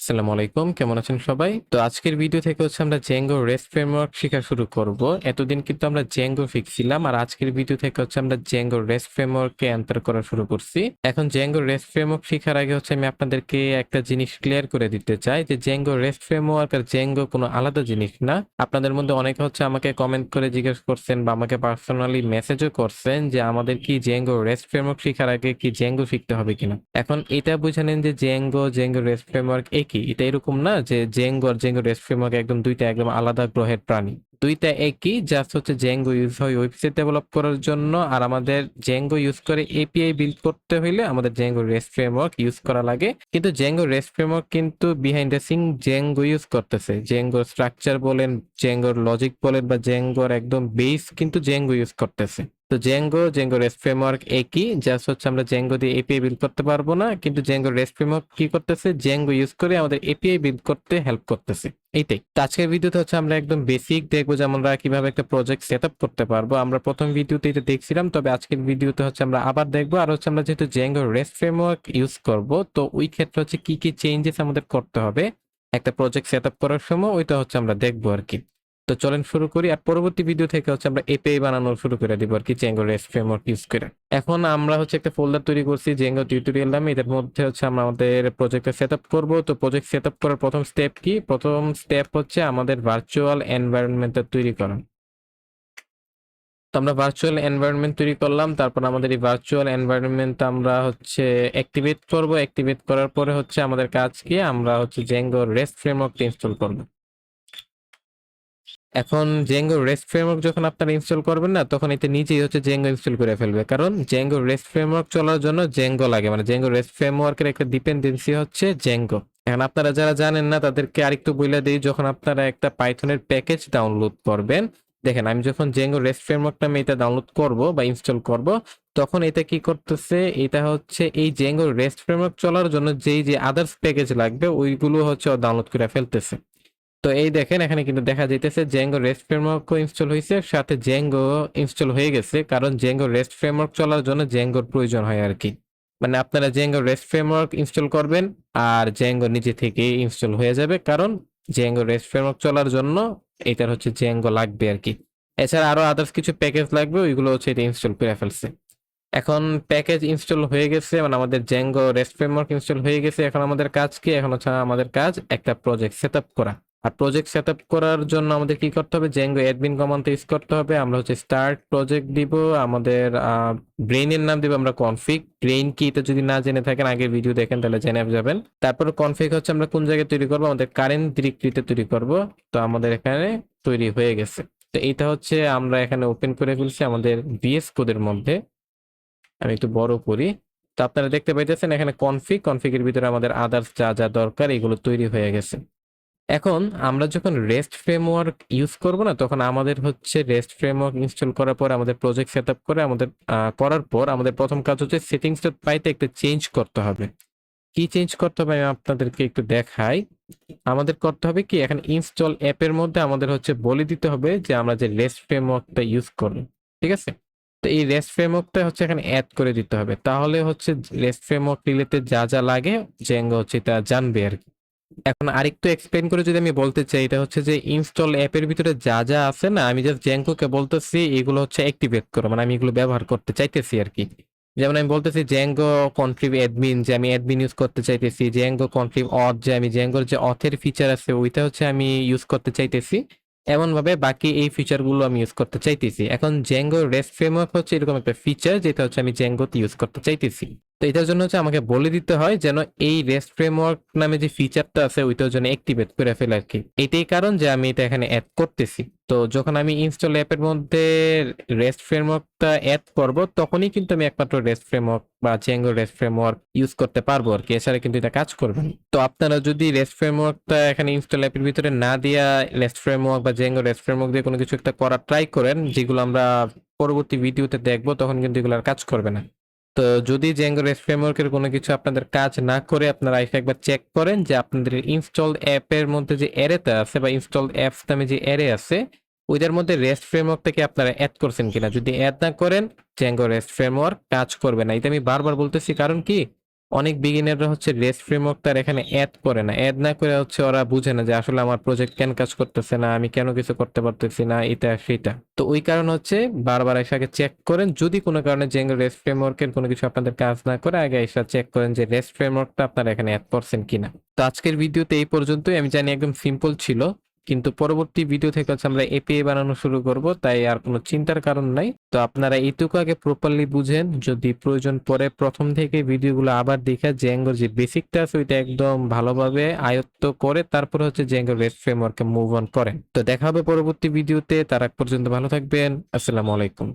আসসালামু আলাইকুম, কেমন আছেন সবাই? তো আজকের ভিডিও থেকে আমরা Django REST ফ্রেমওয়ার্ক শিখা শুরু করব। এতদিন কিন্তু আমরা Django শিখছিলাম, আর আজকের ভিডিও থেকে আমরা Django REST ফ্রেমওয়ার্কে এন্টার করা শুরু করছি। এখন Django REST ফ্রেমওয়ার্ক শিখার আগে আমি আপনাদেরকে একটা জিনিস ক্লিয়ার করে দিতে চাই যে Django REST ফ্রেমওয়ার্ক আর Django কোনো আলাদা জিনিস না। আপনাদের মধ্যে অনেকে আমাকে কমেন্ট করে জিজ্ঞেস করছেন বা আমাকে পার্সোনালি মেসেজও করছেন যে আমাদের কি Django REST ফ্রেমওয়ার্ক শিখার আগে কি Django শিখতে হবে কিনা। এখন এটা বুঝে নেন যে Django REST ফ্রেমওয়ার্ক একই। এটা এরকম না যে Django আর Django REST ফ্রেমওয়ার্ক দুইটা একদম আলাদা গ্রহের প্রাণী। দুইটা একই, জাস্ট Django ইউজ হয় ওয়েবসাইট ডেভেলপ করার জন্য, আর আমাদের Django ইউজ করে এপিআই বিল্ড করতে হইলে আমাদের Django REST ফ্রেমওয়ার্ক ইউজ করা লাগে। কিন্তু Django REST ফ্রেমওয়ার্ক কিন্তু behind the scene Django use করতেছে। Django স্ট্রাকচার বলেন, Django লজিক বলেন বা Django একদম বেস কিন্তু Django ইউজ করতেছে। তো Django REST ফ্রেমওয়ার্ক একই, জাস্ট আমরা Django দিয়ে এপিআই বিল্ড করতে পারবো না, কিন্তু Django REST ফ্রেমওয়ার্ক কি করতেছে, Django ইউজ করে আমাদের এপিআই বিল্ড করতে হেল্প করতেছে। এইটাই তো আজকের ভিডিওতে আমরা একদম বেসিক দেখবো যে আমরা কিভাবে একটা প্রজেক্ট সেট আপ করতে পারবো। আমরা প্রথম ভিডিওতে এটা দেখছিলাম, তবে আজকের ভিডিওতে আমরা আবার দেখবো। আর আমরা যেহেতু Django REST ফ্রেমওয়ার্ক ইউজ করব, তো ওই ক্ষেত্রে কি কি চেঞ্জেস আমাদের করতে হবে একটা প্রজেক্ট সেট আপ করার সময়, ওইটা আমরা দেখবো আর কি। তো চলেন শুরু করি, আর পরবর্তী ভিডিও থেকে আমরা এপিআই বানানো শুরু করে দিব আর কি Django REST ফ্রেমওয়ার্ক ইউজ করে। এখন আমরা একটা ফোল্ডার তৈরি করছি Django টিউটোরিয়াল নামে। এটার মধ্যে আমরা আমাদের প্রজেক্টটা সেটআপ করব। তো প্রজেক্ট সেটআপ করার প্রথম স্টেপ কি? প্রথম স্টেপ আমাদের ভার্চুয়াল এনভায়রনমেন্টটা তৈরি করা। তো আমরা ভার্চুয়াল এনভায়রনমেন্ট তৈরি করলাম, তারপর আমাদের এই ভার্চুয়াল এনভায়রনমেন্ট আমরা অ্যাক্টিভেট করব। অ্যাক্টিভেট করার পরে আমাদের কাজ কি, আমরা Django REST ফ্রেমওয়ার্কটা ইনস্টল করব। এখন Django REST ফ্রেমওয়ার্ক যখন আপনারা ইনস্টল করবেন না, তখন এতে নিজেই Django ইনস্টল করে ফেলবে, কারণ Django REST ফ্রেমওয়ার্ক চলার জন্য Django লাগে, মানে Django REST ফ্রেমওয়ার্কের একটা ডিপেন্ডেন্সি Django। এখন আপনারা যারা জানেন না তাদেরকে আরেকটু বলে দিই, যখন আপনারা একটা পাইথনের প্যাকেজ ডাউনলোড করবেন, দেখেন আমি যখন Django REST ফ্রেমওয়ার্ক নামে এটা ডাউনলোড করব বা ইনস্টল করব, তখন এটা কি করতেছে, এটা এই Django REST ফ্রেমওয়ার্ক চলার জন্য যেই যে আদার্স প্যাকেজ লাগবে ওইগুলো ডাউনলোড করে ফেলতেছে। তো এই দেখেন এখানে কিন্তু দেখা যাইতেছে Django REST ফ্রেমওয়ার্ক ইনস্টল হয়েছে, সাথে Django ইনস্টল হয়ে গেছে, কারণ Django REST ফ্রেমওয়ার্ক চলার জন্য Django প্রয়োজন হয় আর কি। মানে আপনারা Django REST ফ্রেমওয়ার্ক ইনস্টল করবেন আর Django নিজে থেকেই ইনস্টল হয়ে যাবে, কারণ Django REST ফ্রেমওয়ার্ক চলার জন্য এটার Django লাগবে আর কি। এছাড়া আরো আদার্স কিছু প্যাকেজ লাগবে, ওইগুলো এটা ইনস্টল করে ফেলছে। এখন প্যাকেজ ইনস্টল হয়ে গেছে, মানে আমাদের Django REST ফ্রেমওয়ার্ক ইনস্টল হয়ে গেছে। এখন আমাদের কাজ কি, এখন আমাদের কাজ একটা প্রজেক্ট সেটআপ করা। আর প্রজেক্ট সেটআপ করার জন্য আমাদের কি করতে হবে, Django অ্যাডমিন কমান্ড ইউজ করতে হবে। আমরা স্টার্ট প্রজেক্ট দিব, আমাদের ব্রেইনের নাম দিব আমরা কনফিগ। ব্রেইন কি এটা যদি না জেনে থাকেন, আগের ভিডিও দেখেন, তাহলে জেনে যাবেন। তারপর কনফিগ আমরা কোন জায়গায় তৈরি করব, আমাদের কারেন্ট ডিরেক্টরিতে তৈরি করব। তো আমাদের এখানে তৈরি হয়ে গেছে। তো এটা আমরা এখানে ওপেন করে ফেলছি আমাদের VS কোডের মধ্যে। আমি একটু বড় করি। তো আপনারা দেখতে পাইতেছেন এখানে কনফিগের ভিতরে আমাদের আদার্স যা যা দরকার এগুলো তৈরি হয়ে গেছে। এখন আমরা যখন রেস্ট ফ্রেমওয়ার্ক ইউজ করব না, তখন আমাদের রেস্ট ফ্রেমওয়ার্ক ইনস্টল করার পর আমাদের প্রজেক্ট সেটআপ করে করার পর আমাদের প্রথম কাজ সেটিংস ডট পাইতে একটা চেঞ্জ করতে হবে। কি চেঞ্জ করতে হবে আমি আপনাদেরকে একটু দেখাই। আমাদের করতে হবে কি, এখন ইনস্টল অ্যাপের মধ্যে আমাদের বলে দিতে হবে যে আমরা যে রেস্ট ফ্রেমওয়ার্কটা ইউজ করব, ঠিক আছে? তো এই রেস্ট ফ্রেমওয়ার্কটা এখানে অ্যাড করে দিতে হবে, তাহলে রেস্ট ফ্রেমওয়ার্ক রিলেটেড যা যা লাগে Django এটা জানবে আর কি। এখন আরেকটু এক্সপ্লেইন করে যদি আমি বলতে চাই, এটা যে ইনস্টল অ্যাপের ভিতরে যা যা আছে না, আমি জাস্ট Django কে বলতেছি এগুলো অ্যাক্টিভেট করো, মানে আমি এগুলো ব্যবহার করতে চাইতেছি আর কি। যেমন আমি বলতেছি Django কনফিগ অ্যাডমিন, যে আমি অ্যাডমিন ইউজ করতে চাইতেছি। Django কনফিগ অথ, যে আমি Django যে অথের ফিচার আছে ওইটা আমি ইউজ করতে চাইতেছি। এমন ভাবে বাকি এই ফিচার গুলো আমি ইউজ করতে চাইতেছি। এখন Django REST ফ্রেমওয়ার্ক এরকম একটা ফিচার, যেটা আমি Django তে ইউজ করতে চাইতেছি। তো এটার জন্য আমাকে বলে দিতে হয় যেন এই রেস্ট ফ্রেমওয়ার্ক নামে যে ফিচারটা আছে ওইটার জন্য অ্যাক্টিভেট করে ফেলে আর কি। এটাই কারণ যে আমি এটা এখানে অ্যাড করতেছি। তো যখন আমি ইনস্টল অ্যাপের মধ্যে রেস্ট ফ্রেমওয়ার্কটা অ্যাড করব, তখনই কিন্তু আমি একমাত্র রেস্ট ফ্রেমওয়ার্ক বা Django REST ফ্রেমওয়ার্ক ইউজ করতে পারবো আর কি, এছাড়া কিন্তু এটা কাজ করবে না। তো আপনারা যদি রেস্ট ফ্রেমওয়ার্কটা এখানে ইনস্টল অ্যাপের ভিতরে না দিয়া রেস্ট ফ্রেমওয়ার্ক বা Django REST ফ্রেমওয়ার্ক দিয়ে কোনো কিছু একটা করার ট্রাই করেন, যেগুলো আমরা পরবর্তী ভিডিওতে দেখবো, তখন কিন্তু এগুলো আর কাজ করবে না। তো যদি Django REST ফ্রেমওয়ার্কের কোনো কিছু আপনাদের কাজ না করে, আপনারা এসে একবার চেক করেন যে আপনাদের ইনস্টলড অ্যাপের মধ্যে যে অ্যারেটা আছে বা ইনস্টলড অ্যাপস নামে যে অ্যারে আছে, ওইটার মধ্যে রেস্ট ফ্রেমওয়ার্কটাকে আপনারা অ্যাড করছেন কিনা। যদি অ্যাড না করেন, Django REST ফ্রেমওয়ার্ক কাজ করবে না। এটা আমি বারবার বলতেছি, কারণ কি, অনেক বিগিনাররা হচ্ছে রেস্ট ফ্রেমওয়ার্ক তার এখানে অ্যাড করে না, অ্যাড না করে হচ্ছে ওরা বুঝে না যে আসলে আমার প্রজেক্ট কেন কাজ করতেছে না, আমি কেন কিছু করতে পারতেছি না, এটা সেটা। তো ওই কারণ হচ্ছে বারবার এসে আগে চেক করেন, যদি কোনো কারণে জেঙ্গো রেস্ট ফ্রেমওয়ার্কের কোনো কিছু আপনাদের কাজ না করে আগে এসে চেক করেন যে রেস্ট ফ্রেমওয়ার্কটা আপনারা এখানে অ্যাড করছেন কিনা। তো আজকের ভিডিওতে এই পর্যন্তই। আমি জানি একদম সিম্পল ছিল, কিন্তু পরবর্তী ভিডিও থেকে হচ্ছে আমরা এপিআই বানানো শুরু করব, তাই আর কোনো চিন্তার কারণ নাই। তো আপনারা এইটুকু আগে প্রপারলি বুঝেন, যদি প্রয়োজন পড়ে প্রথম থেকে ভিডিওগুলো আবার দেখে জেঙ্গোর যে বেসিকটা আছে ওইটা একদম ভালোভাবে আয়ত্ত করে তারপর হচ্ছে জেঙ্গোর রেস্ট ফ্রেমওয়ার্কে মুভ অন করেন। তো দেখা হবে পরবর্তী ভিডিওতে, তার আগ পর্যন্ত ভালো থাকবেন। আসসালামু আলাইকুম।